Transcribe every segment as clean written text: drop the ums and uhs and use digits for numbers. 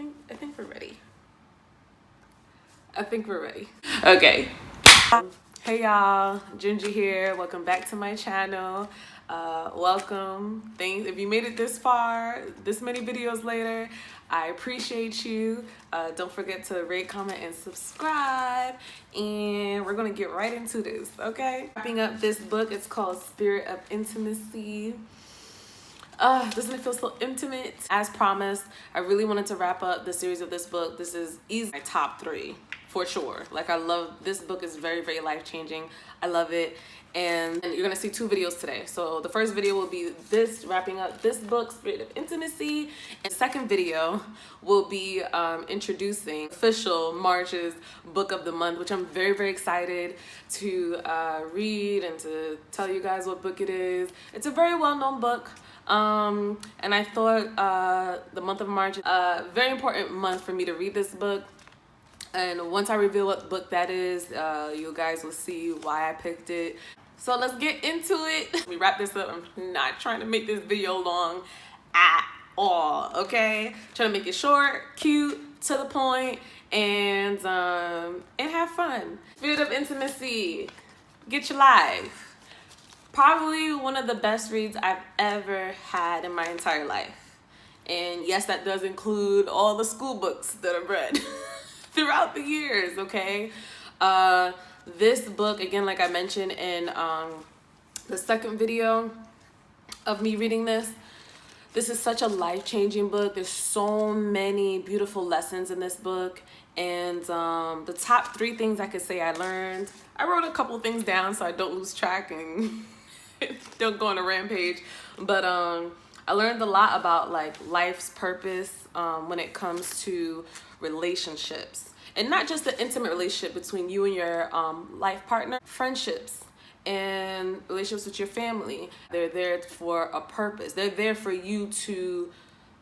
think we're ready. I think we're ready. Okay. Hey y'all, Ginger here. Welcome back to my channel. Welcome. Thanks if you made it this far, this many videos later. I appreciate you. Don't forget to rate, comment, and subscribe. And we're gonna get right into this, okay? Wrapping up this book, it's called Spirit of Intimacy. Doesn't it feel so intimate? As promised, I really wanted to wrap up the series of this book. This is easily my top 3 for sure. Like, I love this book. Is very, very life-changing. I love it. And you're gonna see 2 videos today. So the first video will be this, wrapping up this book, Spirit of Intimacy. And the second video will be introducing official March's book of the month, which I'm very, very excited to read and to tell you guys what book it is. It's a very well-known book. And I thought the month of March is a very important month for me to read this book. And once I reveal what book that is, you guys will see why I picked it. So let's get into it. Let me wrap this up. I'm not trying to make this video long at all, okay? Trying to make it short, cute, to the point, and have fun. Spirit of Intimacy. Get your life. Probably one of the best reads I've ever had in my entire life. And yes, that does include all the school books that I've read throughout the years, okay? This book, again, like I mentioned in the second video of me reading this is such a life-changing book. There's so many beautiful lessons in this book. And the top 3 things I could say I learned, I wrote a couple things down so I don't lose track and don't go on a rampage. But I learned a lot about like life's purpose when it comes to relationships, and not just the intimate relationship between you and your life partner, friendships and relationships with your family. They're there for a purpose. They're there for you to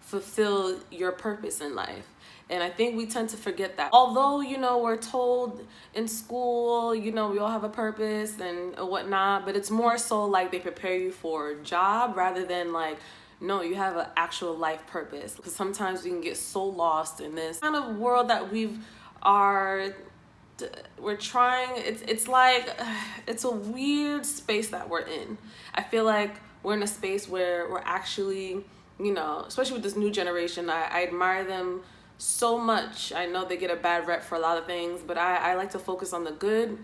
fulfill your purpose in life. And I think we tend to forget that. Although, you know, we're told in school, you know, we all have a purpose and whatnot, but it's more so like they prepare you for a job rather than like, no, you have an actual life purpose. Because sometimes we can get so lost in this kind of world that we're trying, it's like, it's a weird space that we're in. I feel like we're in a space where we're actually, you know, especially with this new generation, I admire them so much. I know they get a bad rep for a lot of things, but I like to focus on the good.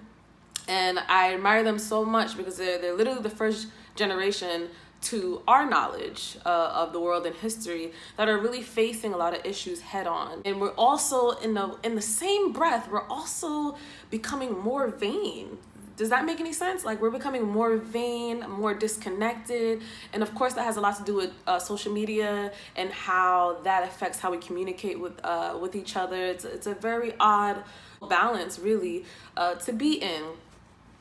And I admire them so much because they're literally the first generation to our knowledge of the world and history that are really facing a lot of issues head on. And we're also in the same breath, we're also becoming more vain. Does that make any sense? Like, we're becoming more vain, more disconnected. And of course that has a lot to do with social media and how that affects how we communicate with each other. It's a very odd balance really to be in.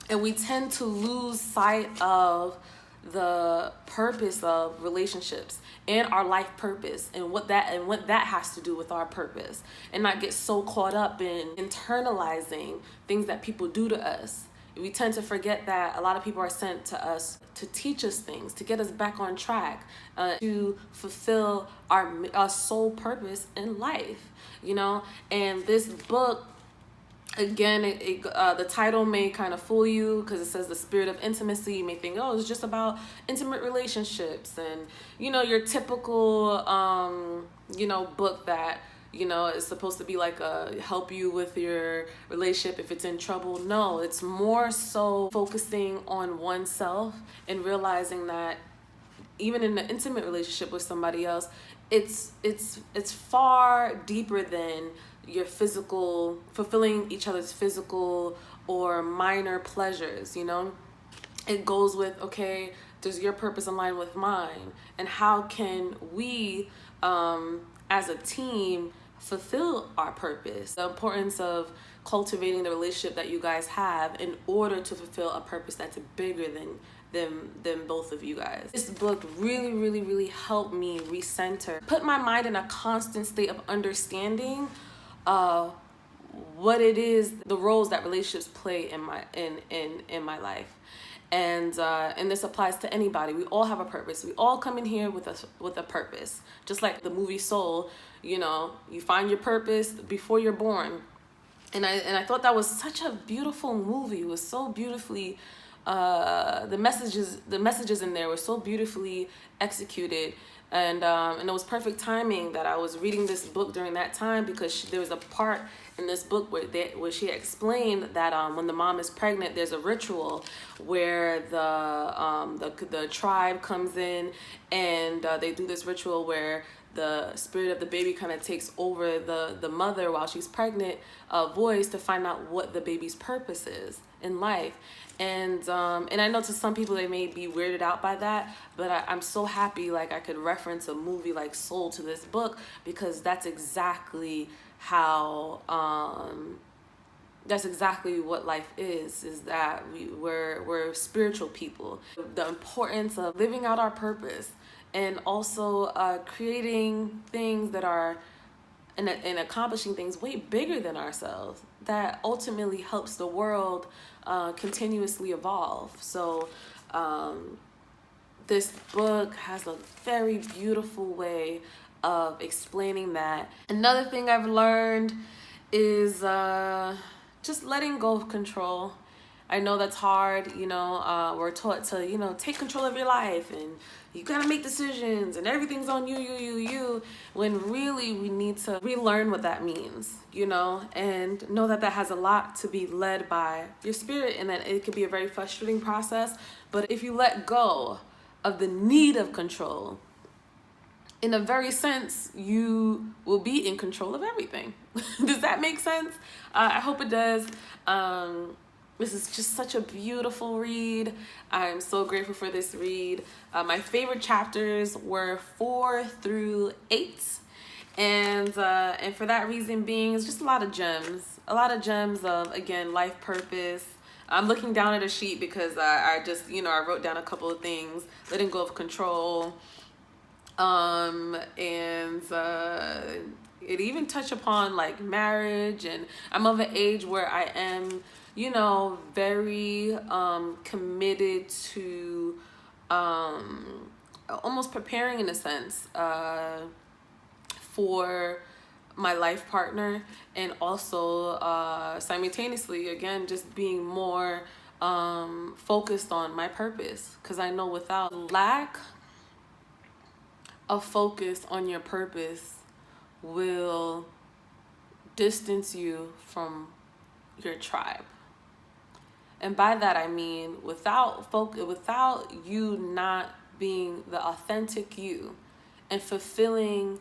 And we tend to lose sight of the purpose of relationships and our life purpose and what that has to do with our purpose, and not get so caught up in internalizing things that people do to us. We tend to forget that a lot of people are sent to us to teach us things, to get us back on track, to fulfill our sole purpose in life, you know. And this book, again, the title may kind of fool you because it says the spirit of intimacy. You may think, oh, it's just about intimate relationships and, you know, your typical, you know, book that, you know, is supposed to be like help you with your relationship if it's in trouble. No, it's more so focusing on oneself and realizing that even in an intimate relationship with somebody else, it's far deeper than your physical, fulfilling each other's physical or minor pleasures, you know. It goes with, okay, does your purpose align with mine, and how can we as a team fulfill our purpose? The importance of cultivating the relationship that you guys have in order to fulfill a purpose that's bigger than both of you guys. This book really, really, really helped me recenter, put my mind in a constant state of understanding what it is, the roles that relationships play in my life. And this applies to anybody. We all have a purpose. We all come in here with a purpose. Just like the movie Soul, you know, you find your purpose before you're born. And I thought that was such a beautiful movie. It was so beautifully, the messages in there were so beautifully executed. And it was perfect timing that I was reading this book during that time, because there was a part in this book where she explained that when the mom is pregnant, there's a ritual where the tribe comes in, and they do this ritual where the spirit of the baby kind of takes over the mother while she's pregnant, voice, to find out what the baby's purpose is in life. And I know to some people they may be weirded out by that, but I'm so happy like I could reference a movie like Soul to this book, because that's exactly how that's exactly what life is that we're spiritual people. The importance of living out our purpose, and also creating things that are and accomplishing things way bigger than ourselves, that ultimately helps the world continuously evolve. So this book has a very beautiful way of explaining that. Another thing I've learned is just letting go of control. I know that's hard, you know, we're taught to, you know, take control of your life, and you gotta make decisions, and everything's on you, when really we need to relearn what that means, you know, and know that that has a lot to be led by your spirit, and that it can be a very frustrating process. But if you let go of the need of control, in a very sense, you will be in control of everything. Does that make sense? I hope it does. This is just such a beautiful read. I'm so grateful for this read. My favorite chapters were 4 through 8. And for that reason being, it's just a lot of gems of, again, life purpose. I'm looking down at a sheet because I just, you know, I wrote down a couple of things: letting go of control, it even touched upon like marriage. And I'm of an age where I am, you know, very committed to almost preparing, in a sense, for my life partner, and also simultaneously, again, just being more focused on my purpose, because I know without lack of focus on your purpose will distance you from your tribe. And by that I mean without you not being the authentic you and fulfilling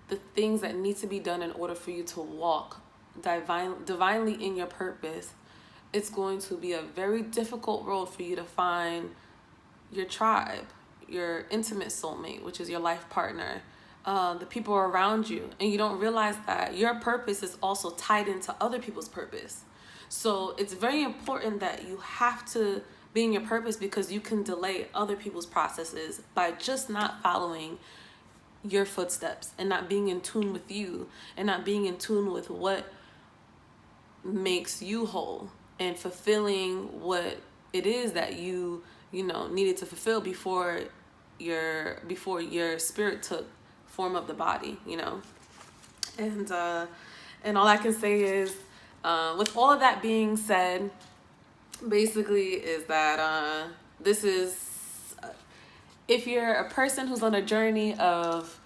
the things that need to be done in order for you to walk divinely in your purpose, it's going to be a very difficult road for you to find your tribe, your intimate soulmate, which is your life partner, the people around you. And you don't realize that your purpose is also tied into other people's purpose. So it's very important that you have to be in your purpose, because you can delay other people's processes by just not following your footsteps, and not being in tune with you, and not being in tune with what makes you whole, and fulfilling what it is that you know needed to fulfill before your spirit took form of the body, you know. And all I can say is, with all of that being said, basically is that this is, if you're a person who's on a journey of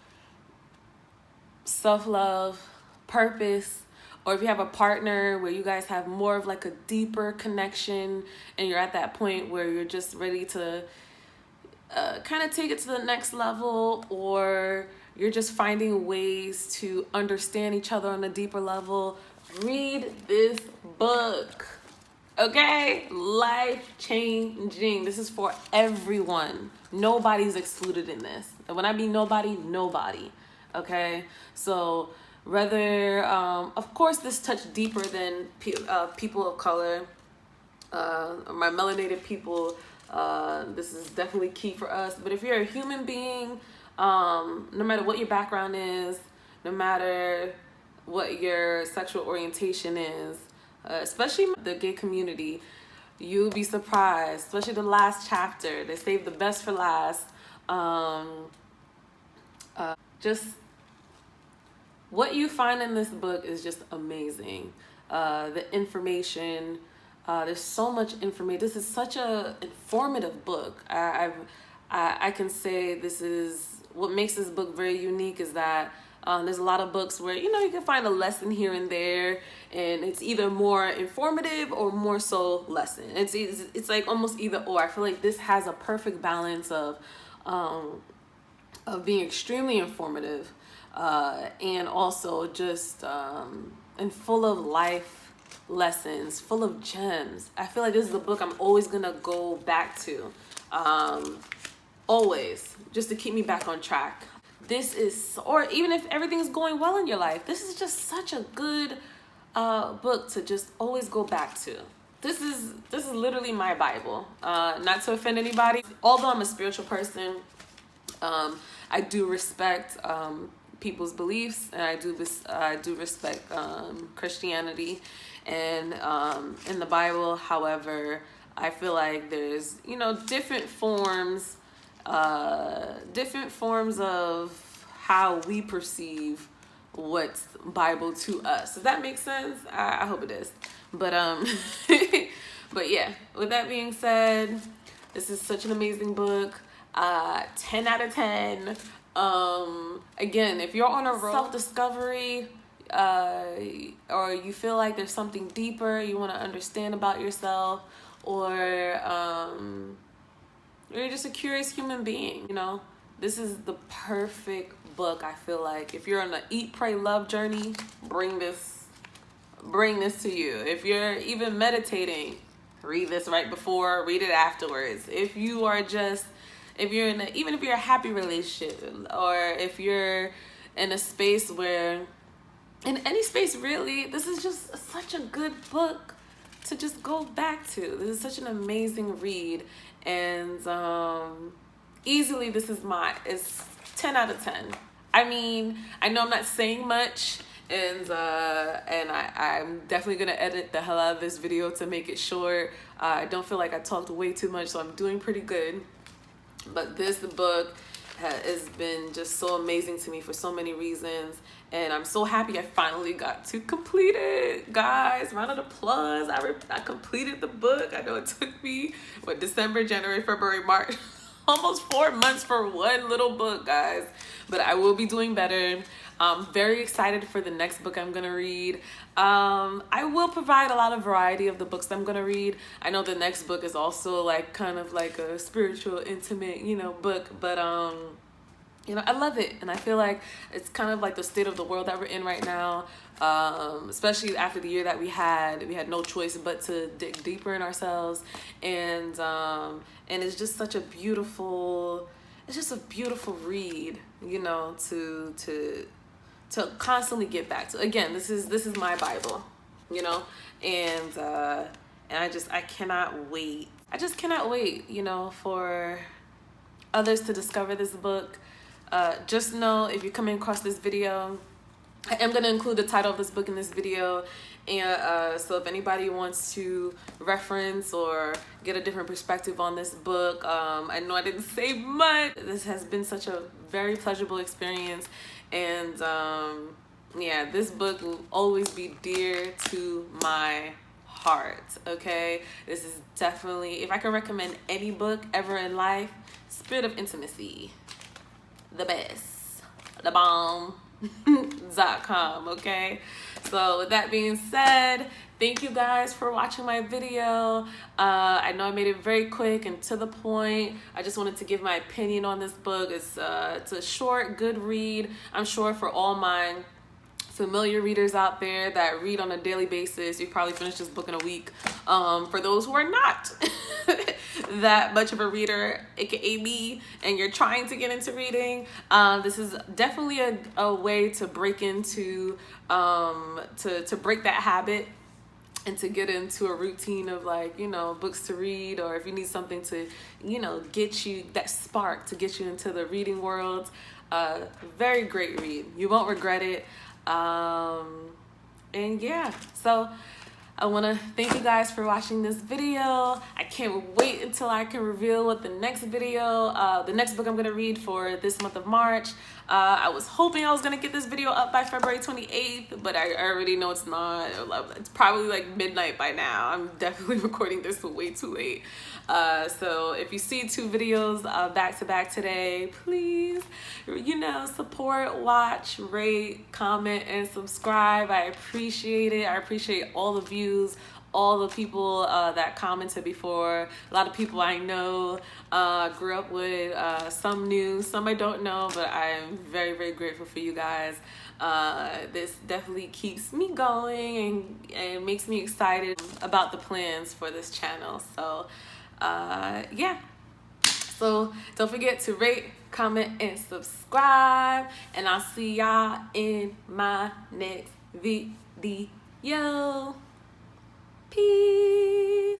self-love, purpose, or if you have a partner where you guys have more of like a deeper connection, and you're at that point where you're just ready to kind of take it to the next level, or you're just finding ways to understand each other on a deeper level, read this book. Okay? Life changing. This is for everyone. Nobody's excluded in this. And when I mean nobody. Okay? So whether, of course, this touched deeper than people of color, my melanated people. This is definitely key for us. But if you're a human being, no matter what your background is, no matter what your sexual orientation is, especially the gay community, You'll be surprised, especially the last chapter. They saved the best for last. Just what you find in this book is just amazing. The information, there's so much information. This is such a informative book. I can say this is what makes this book very unique is that there's a lot of books where, you know, you can find a lesson here and there, and it's either more informative or more so lesson. It's like almost either or. I feel like this has a perfect balance of being extremely informative and also just and full of life lessons, full of gems. I feel like this is a book I'm always gonna go back to, always, just to keep me back on track. This is, or even if everything's going well in your life, this is just such a good book to just always go back to. This is literally my Bible. Not to offend anybody, although I'm a spiritual person, I do respect people's beliefs, and I do respect Christianity and in the Bible. However, I feel like there's, you know, different forms of how we perceive what's Bible to us. Does that make sense? I hope it is. But but yeah, with that being said, this is such an amazing book. 10 out of 10. Again, if you're on a road self-discovery, or you feel like there's something deeper you want to understand about yourself, or you're just a curious human being, you know, this is the perfect book. I feel like if you're on an eat, pray, love journey, bring this to you. If you're even meditating, read this right before, read it afterwards. If you are just, even if you're a happy relationship, or if you're in a space where, in any space really, this is just such a good book to just go back to. This is such an amazing read, and easily this is it's 10 out of 10. I mean, I know I'm not saying much, and I'm definitely gonna edit the hell out of this video to make it short. I don't feel like I talked way too much, so I'm doing pretty good. But this book has been just so amazing to me for so many reasons, and I'm so happy I finally got to complete it, guys. Round of applause. I completed the book. I know it took me December, January, February, March, almost 4 months for one little book, guys, but I will be doing better. I'm very excited for the next book I'm gonna read. I will provide a lot of variety of the books I'm gonna read. I know the next book is also like kind of like a spiritual, intimate, you know, book, but you know, I love it, and I feel like it's kind of like the state of the world that we're in right now, especially after the year that we had no choice but to dig deeper in ourselves, and it's just such a beautiful, it's just a beautiful read, you know, to constantly get back to. Again, this is my Bible, you know, and I cannot wait. I just cannot wait, you know, for others to discover this book. Just know, if you're coming across this video, I am going to include the title of this book in this video, and so if anybody wants to reference or get a different perspective on this book, I know I didn't say much. This has been such a very pleasurable experience, and yeah, this book will always be dear to my heart. Okay, this is definitely, if I can recommend any book ever in life, Spirit of Intimacy, the best, the bomb. .com. Okay, so with that being said, thank you guys for watching my video. I know I made it very quick and to the point. I just wanted to give my opinion on this book. It's a short, good read, I'm sure, for all my familiar readers out there that read on a daily basis. You probably finish this book in a week. For those who are not that much of a reader, aka me, and you're trying to get into reading, this is definitely a way to break into to break that habit and to get into a routine of, like, you know, books to read, or if you need something to, you know, get you that spark to get you into the reading world. Very great read. You won't regret it. And yeah, so I want to thank you guys for watching this video. I can't wait until I can reveal what the next video, the next book I'm going to read for this month of March. I was hoping I was going to get this video up by February 28th, but I already know it's not. It's probably like midnight by now. I'm definitely recording this way too late. So if you see 2 videos back to back today, please, you know, support, watch, rate, comment, and subscribe. I appreciate it. I appreciate all the views, all the people that commented before. A lot of people I know, grew up with, some new, some I don't know, but I am very, very grateful for you guys. This definitely keeps me going and makes me excited about the plans for this channel. So yeah, so don't forget to rate, comment, and subscribe, and I'll see y'all in my next video. Peace.